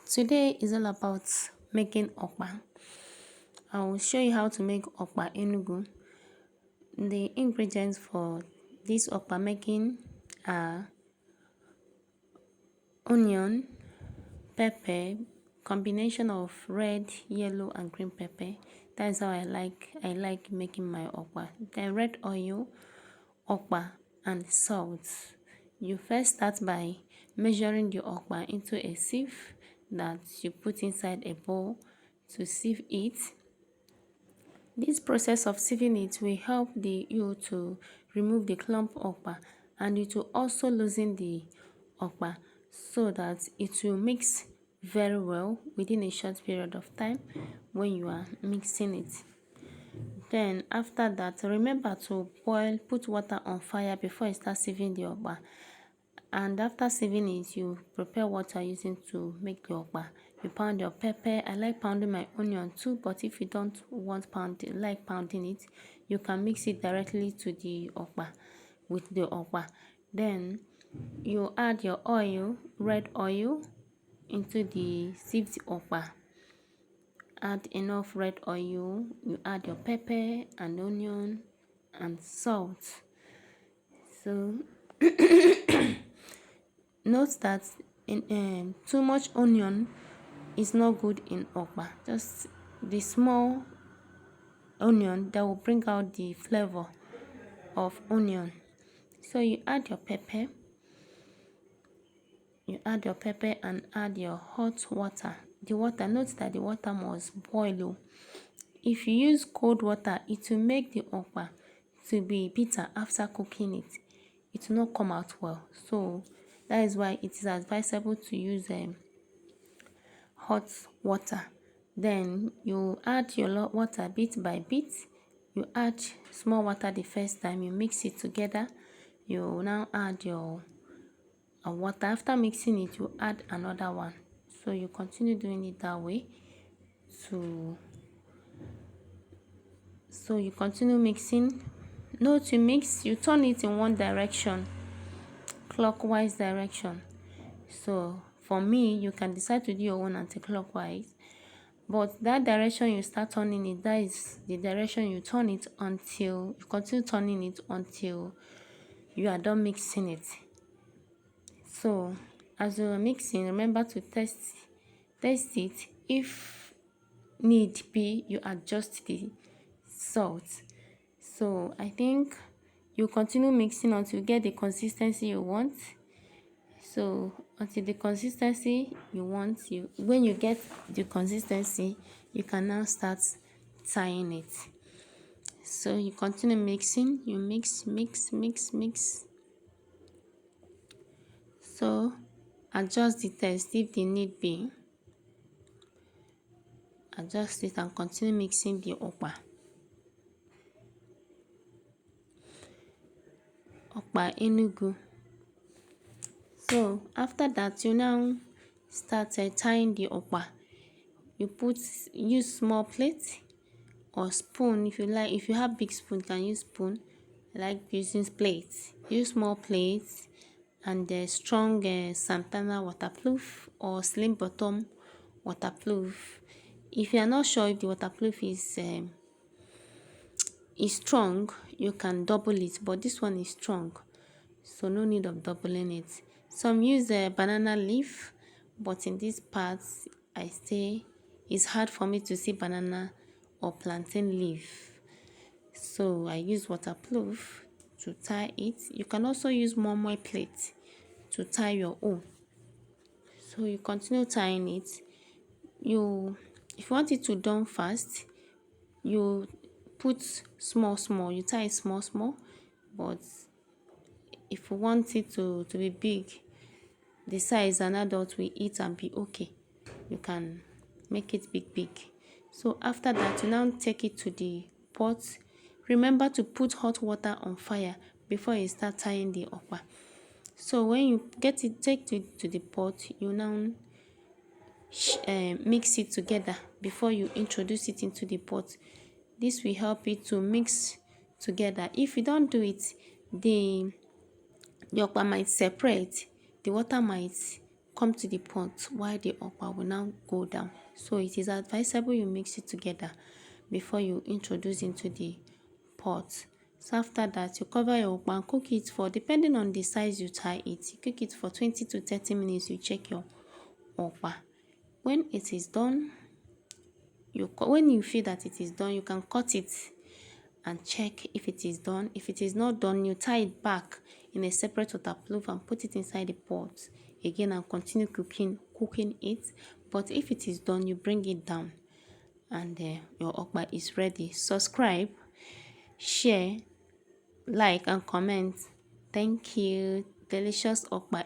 Today is all about making okpa. I will show you how to make okpa Enugu. The ingredients for this okpa making are onion, pepper, combination of red, yellow and green pepper. That is how I like making my okpa. Then red oil, okpa and salt. You first start by measuring the okpa into a sieve that you put inside a bowl to sieve it. This process of sieving it will help you to remove the clump okpa, and it will also loosen the okpa so that it will mix very well within a short period of time when you are mixing it. Then after that, remember to put water on fire before you start sieving the okpa. And after sieving it, you prepare what you're using to make the okpa. You pound your pepper. I like pounding my onion too, but if you don't like pounding it, you can mix it directly to the okpa with the okpa. Then you add your oil, red oil, into the sieved okpa. Add enough red oil. You add your pepper and onion and salt. So note that too much onion is not good in okpa. Just the small onion that will bring out the flavor of onion. So you add your pepper. You add your pepper and add your hot water. The water, note that the water must boil. If you use cold water, it will make the okpa to be bitter after cooking it. It will not come out well. So that is why it is advisable to use hot water. Then you add your water bit by bit. You add small water the first time, you mix it together. You now add your water. After mixing it, you add another one. So you continue doing it that way. So you continue mixing. Note you mix, you turn it in one direction, clockwise direction. So for me, you can decide to do your own anti-clockwise, but that direction you start turning it, that is the direction you turn it until you continue turning it until you are done mixing it. So as you are mixing, remember to test it. If need be, you adjust the salt. So I think you continue mixing until you get the consistency you want. So until the consistency you want, when you get the consistency, you can now start tying it. So you continue mixing, you mix. So adjust the taste if the need be. Adjust it and continue mixing the okpa. Okpa Enugu. So after that, you now start tying the okpa. You use small plate or spoon if you like. If you have big spoon, you can use spoon. I like using plates. Use small plates and strong Santana waterproof or slim bottom waterproof. If you are not sure if the waterproof is strong, you can double it, but this one is strong, so no need of doubling it. Some use a banana leaf, but in this part I say it's hard for me to see banana or plantain leaf, so I use waterproof to tie it. You can also use more plate to tie your own. So you continue tying it. If you want it to done fast, you put small, you tie it small, but if you want it to be big, the size an adult will eat and be okay, you can make it big. So after that, you now take it to the pot. Remember to put hot water on fire before you start tying the okpa. So when you take it to the pot, you now mix it together before you introduce it into the pot. This will help it to mix together. If you don't do it, the okpa might separate, the water might come to the pot while the okpa will now go down. So it is advisable you mix it together before you introduce into the pot. So after that, you cover your okpa and cook it for, depending on the size you tie it, you cook it for 20 to 30 minutes. You check your okpa. When it is done, when you feel that it is done, you can cut it and check if it is done. If it is not done, you tie it back in a separate waterproof and put it inside the pot again and continue cooking it. But if it is done, you bring it down and your okpa is ready. Subscribe, share, like and comment. Thank you. Delicious okpa